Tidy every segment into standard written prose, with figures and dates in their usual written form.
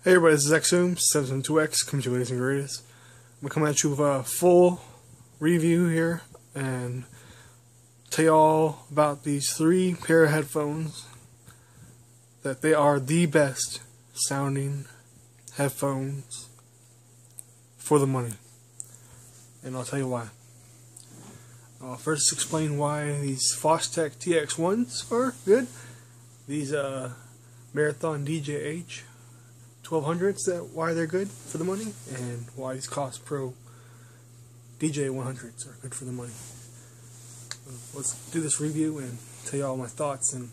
Hey everybody, this is XZoom772X, coming to you latest and greatest. I'm coming at you with a full review here and tell you all about these 3 pair of headphones, that they are the best sounding headphones for the money. And I'll tell you why. I'll first explain why these Fostex TX1s are good. These Marathon DJH 1200s, why they're good for the money, and why these Cost Pro DJ100s are good for the money. Let's do this review and tell you all my thoughts and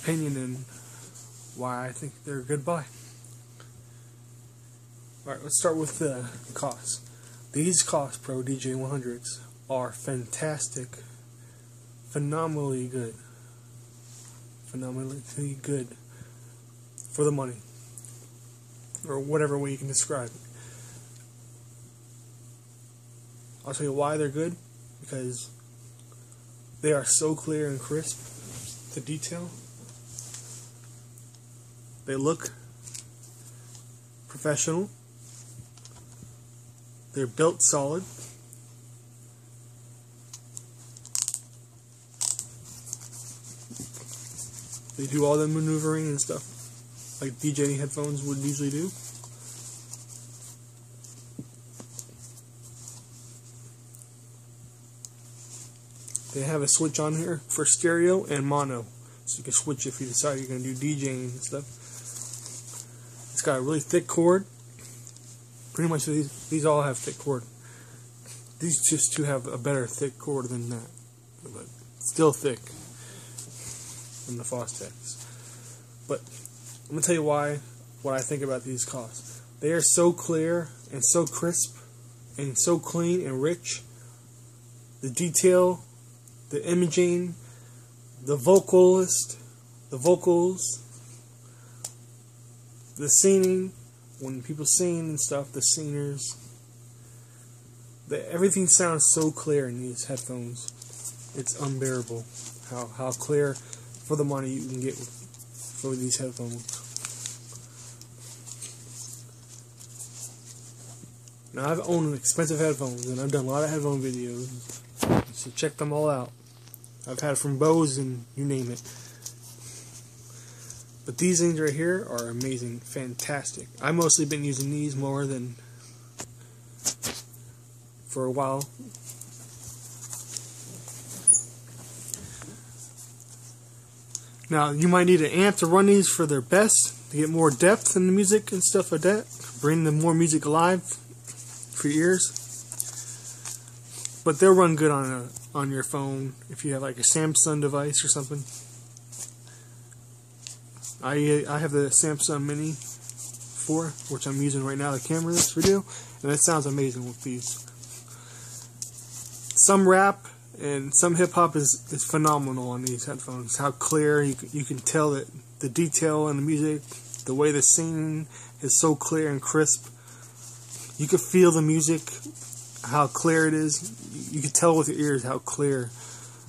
opinion and why I think they're a good buy. Alright, let's start with the cost. These Cost Pro DJ100s are fantastic, phenomenally good for the money, or whatever way you can describe it. I'll tell you why they're good, because they are so clear and crisp, the detail. They look professional. They're built solid. They do all the maneuvering and stuff like DJ headphones would usually do. They have a switch on here for stereo and mono, so you can switch if you decide you're going to do DJing and stuff. It's got a really thick cord. Pretty much these all have thick cord. These just two have a better thick cord than that, but still thick than the Fostex. But I'm going to tell you what I think about these costs. They are so clear and so crisp and so clean and rich. The detail, the imaging, the vocals, the singing, when people sing and stuff, the singers, everything sounds so clear in these headphones. It's unbearable how clear for the money you can get for these headphones. Now, I've owned expensive headphones, and I've done a lot of headphone videos, so check them all out. I've had from Bose and you name it. But these things right here are amazing, fantastic. I've mostly been using these more than for a while. Now, you might need an amp to run these for their best, to get more depth in the music and stuff like that. Bring the more music alive for your ears. But they'll run good on your phone if you have like a Samsung device or something. I have the Samsung Mini 4, which I'm using right now to camera this video, and it sounds amazing with these. Some rap and some hip hop is phenomenal on these headphones. How clear you can tell that the detail in the music, the way the singing is so clear and crisp. You can feel the music, how clear it is. You can tell with your ears how clear,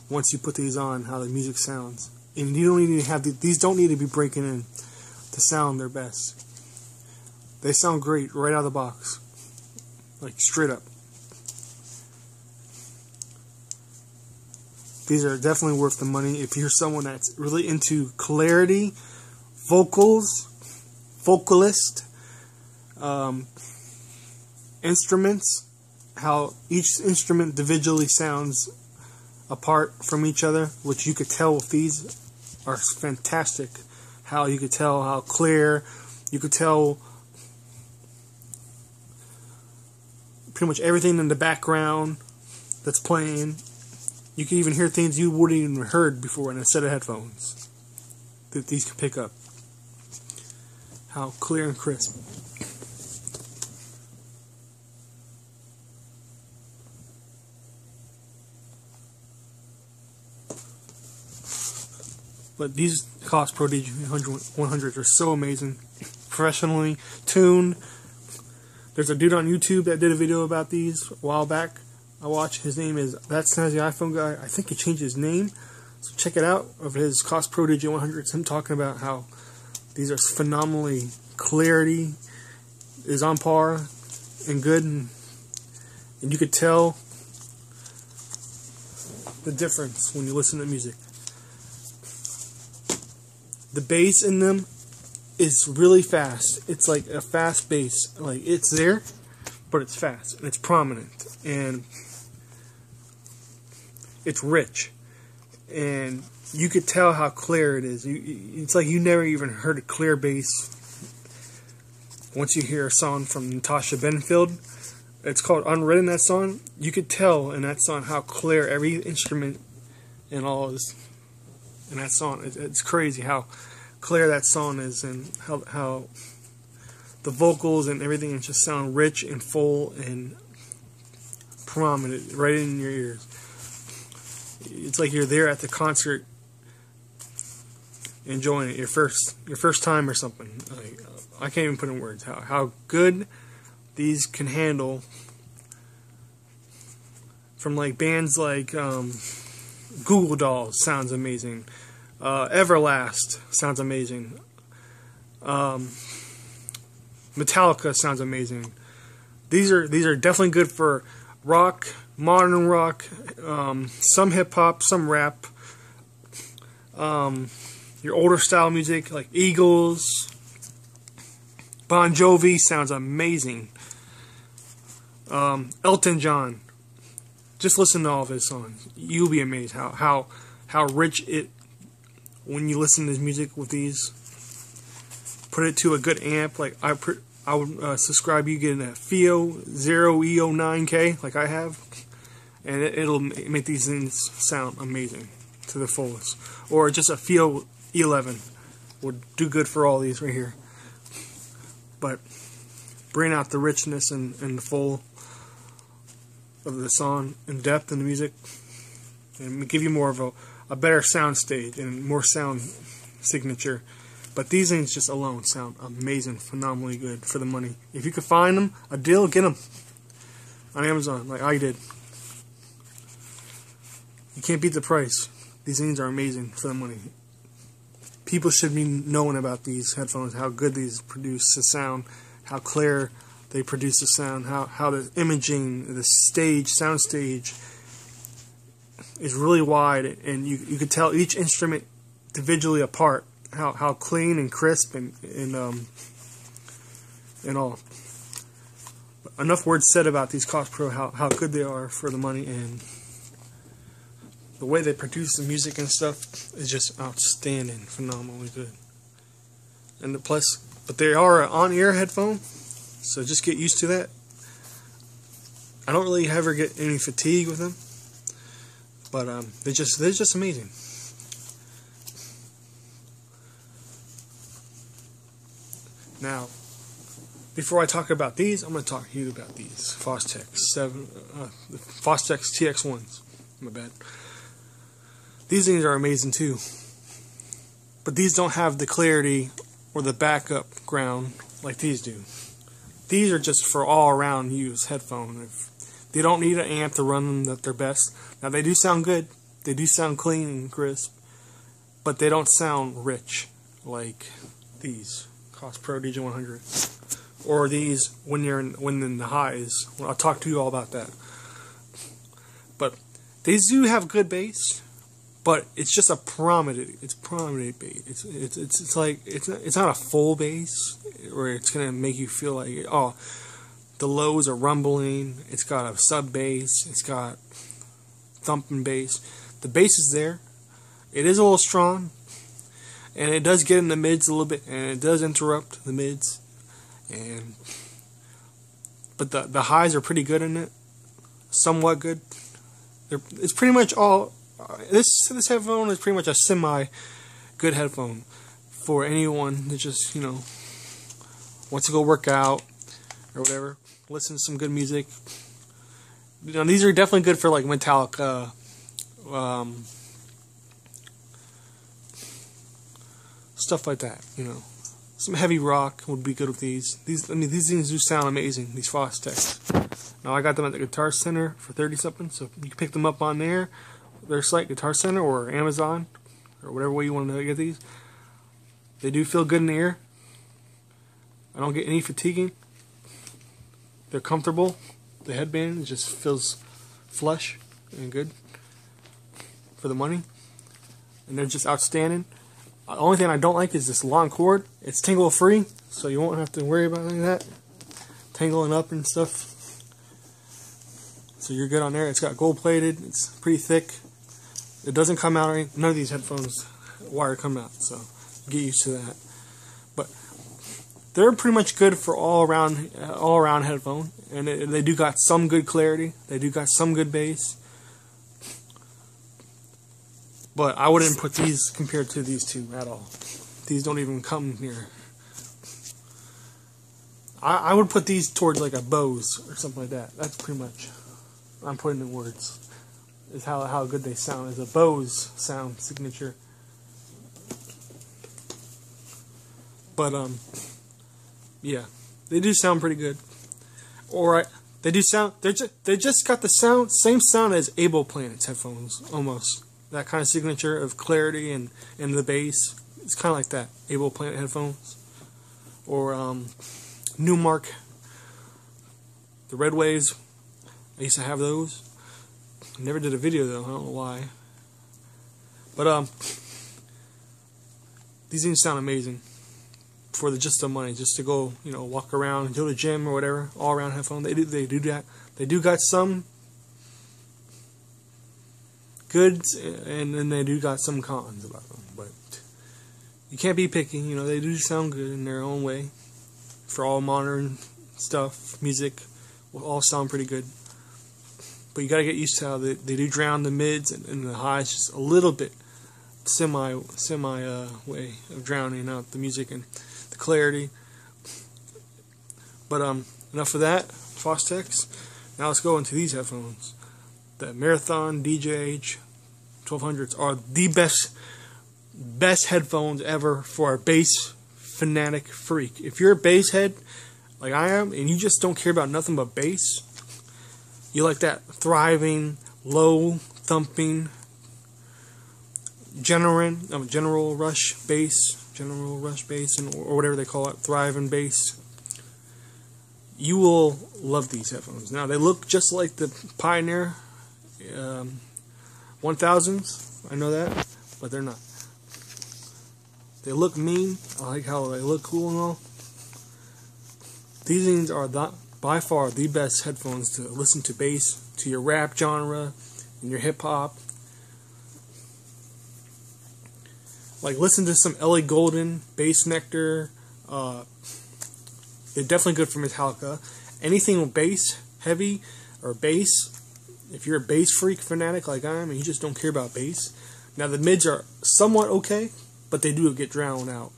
once you put these on, how the music sounds. And you don't need to have these don't need to be breaking in to sound their best. They sound great right out of the box, like straight up. These are definitely worth the money if you're someone that's really into clarity, vocalist, instruments, how each instrument individually sounds apart from each other, which you could tell with these are fantastic. How you could tell how clear, you could tell pretty much everything in the background that's playing. You can even hear things you wouldn't even heard before in a set of headphones that these can pick up. How clear and crisp. But these Cost Pro DJ100s are so amazing, professionally tuned. There's a dude on YouTube that did a video about these a while back. I watched. His name is That Snazzy iPhone Guy. I think he changed his name, so check it out. Of his Cost Pro DJ100s, him talking about how these are phenomenally clarity is on par and good, and you could tell the difference when you listen to music. The bass in them is really fast. It's like a fast bass. Like, it's there, but it's fast and it's prominent and it's rich, and you could tell how clear it is. It's like you never even heard a clear bass. Once you hear a song from Natasha Bedingfield, it's called Unwritten, that song, you could tell in that song how clear every instrument and all is in that song. It's crazy how clear that song is, and how the vocals and everything just sound rich and full and prominent right in your ears. It's like you're there at the concert enjoying it, your first time or something. Like, I can't even put in words how good these can handle, from like bands like Google Dolls sounds amazing, Everlast sounds amazing, Metallica sounds amazing. These are definitely good for rock, modern rock, some hip hop, some rap, your older style music like Eagles, Bon Jovi sounds amazing. Elton John, just listen to all of his songs. You'll be amazed how rich it, when you listen to his music with these. Put it to a good amp, like I would subscribe you getting a FiiO 0E09K like I have, and it'll make these things sound amazing to the fullest. Or just a FiiO 11 would do good for all these right here. But bring out the richness and the full of the song and depth in the music, and give you more of a better sound stage and more sound signature. But these things just alone sound amazing, phenomenally good for the money. If you could find them, a deal, get them on Amazon like I did. You can't beat the price. These things are amazing for the money. People should be knowing about these headphones, how good these produce the sound, how clear they produce the sound, how the imaging, the sound stage is really wide, and you could tell each instrument individually apart, how clean and crisp and all. But enough words said about these Koss Pro, how good they are for the money, and the way they produce the music and stuff is just outstanding, phenomenally good. And but they are an on-ear headphone, so just get used to that. I don't really ever get any fatigue with them, but they're just amazing. Now, before I talk about these, I'm going to talk to you about these Fostex TX1s. My bad. These things are amazing too, but these don't have the clarity or the backup ground like these do. These are just for all-around use headphone. They don't need an amp to run them at their best. Now, they do sound good. They do sound clean and crisp, but they don't sound rich like these Koss Pro DJ100 or these when in the highs. Well, I'll talk to you all about that. But these do have good bass, but it's just a prominent. It's prominent bass. It's like it's not a full bass where it's gonna make you feel like, oh, the lows are rumbling. It's got a sub bass. It's got thumping bass. The bass is there. It is a little strong, and it does get in the mids a little bit, and it does interrupt the mids. But the highs are pretty good in it, somewhat good. It's pretty much all. This headphone is pretty much a semi-good headphone for anyone that just, wants to go work out or whatever, listen to some good music. These are definitely good for like Metallica, stuff like that. Some heavy rock would be good with these. These things do sound amazing. These Fostex. Now I got them at the Guitar Center for 30-something, so you can pick them up on their site, Guitar Center or Amazon or whatever way you want to get these. They do feel good in the ear. I don't get any fatiguing. They're comfortable. The headband just feels flush and good for the money. And they're just outstanding. The only thing I don't like is this long cord. It's tangle free, so you won't have to worry about any of that tangling up and stuff. So you're good on there. It's got gold plated. It's pretty thick. It doesn't come out. None of these headphones wire come out, so get used to that. But they're pretty much good for all around headphone, and they do got some good clarity. They do got some good bass. But I wouldn't put these compared to these two at all. These don't even come near. I would put these towards like a Bose or something like that. That's pretty much. I'm putting in words. Is how good they sound. Is a Bose sound signature. But yeah, they do sound pretty good. Alright, they do sound. They just got the same sound as Able Planets headphones almost. That kind of signature of clarity and the bass. It's kind of like that. Able Planet headphones. Or Newmark. The Red Waves. I used to have those. Never did a video though. I don't know why. But these things sound amazing. For just the money, just to go, walk around, go to the gym or whatever. All around headphone. They do that. They do got some goods, and then they do got some cons about them, but you can't be picky. They do sound good in their own way. For all modern stuff, music will all sound pretty good, but you gotta get used to how they do drown the mids and the highs just a little bit, semi way of drowning out the music and the clarity. But enough of that, Fostex. Now let's go into these headphones. The Marathon DJH 1200s are the best headphones ever for a bass fanatic freak. If you're a bass head like I am, and you just don't care about nothing but bass, you like that thriving, low thumping, general rush bass, or whatever they call it, thriving bass, you will love these headphones. Now they look just like the Pioneer 1000s, I know that, but they're not. They look mean. I like how they look cool and all. These things are by far the best headphones to listen to bass, to your rap genre, and your hip hop. Like listen to some Ellie Goulding, Bass Nectar. They're definitely good for Metallica. Anything with bass, heavy, or bass. If you're a bass freak fanatic like I am, and you just don't care about bass. Now the mids are somewhat okay, but they do get drowned out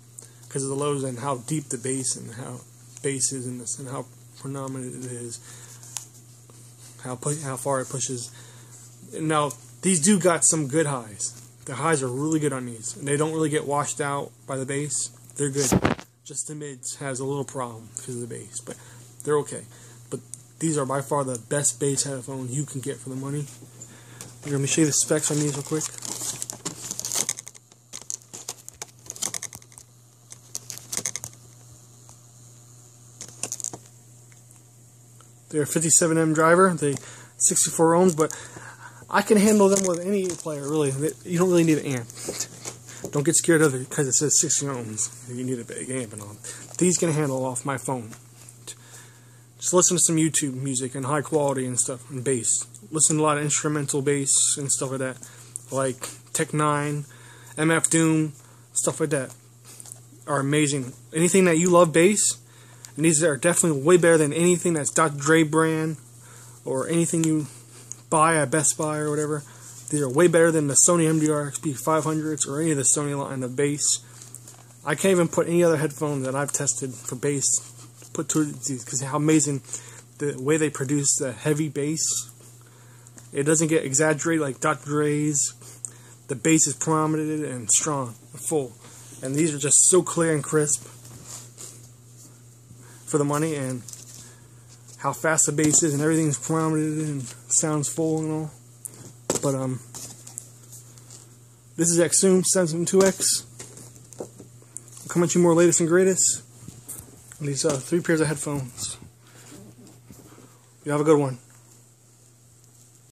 because of the lows and how deep the bass and how bass is in this and how predominant it is, how far it pushes. Now these do got some good highs. The highs are really good on these, and they don't really get washed out by the bass. They're good. Just the mids has a little problem because of the bass, but they're okay. But these are by far the best bass headphones you can get for the money. Here, let me show you the specs on these real quick. They're a 57M driver, they 64 ohms, but I can handle them with any player, really. You don't really need an amp. Don't get scared of it because it says 60 ohms. You need a big amp and all. These can handle off my phone. Just listen to some YouTube music and high quality and stuff, and bass. Listen to a lot of instrumental bass and stuff like that. Like Tech 9, MF Doom, stuff like that. Are amazing. Anything that you love bass, and these are definitely way better than anything that's Dr. Dre brand or anything you buy at Best Buy or whatever. These are way better than the Sony MDR XP500s or any of the Sony line of bass. I can't even put any other headphones that I've tested for bass put to these because how amazing the way they produce the heavy bass. It doesn't get exaggerated like Dr. Dre's. The bass is prominent and strong and full. And these are just so clear and crisp for the money, and how fast the bass is and everything's prominent and sounds full and all. But this is Exum 772X. I'll come at you more latest and greatest. these 3 pairs of headphones. You have a good one.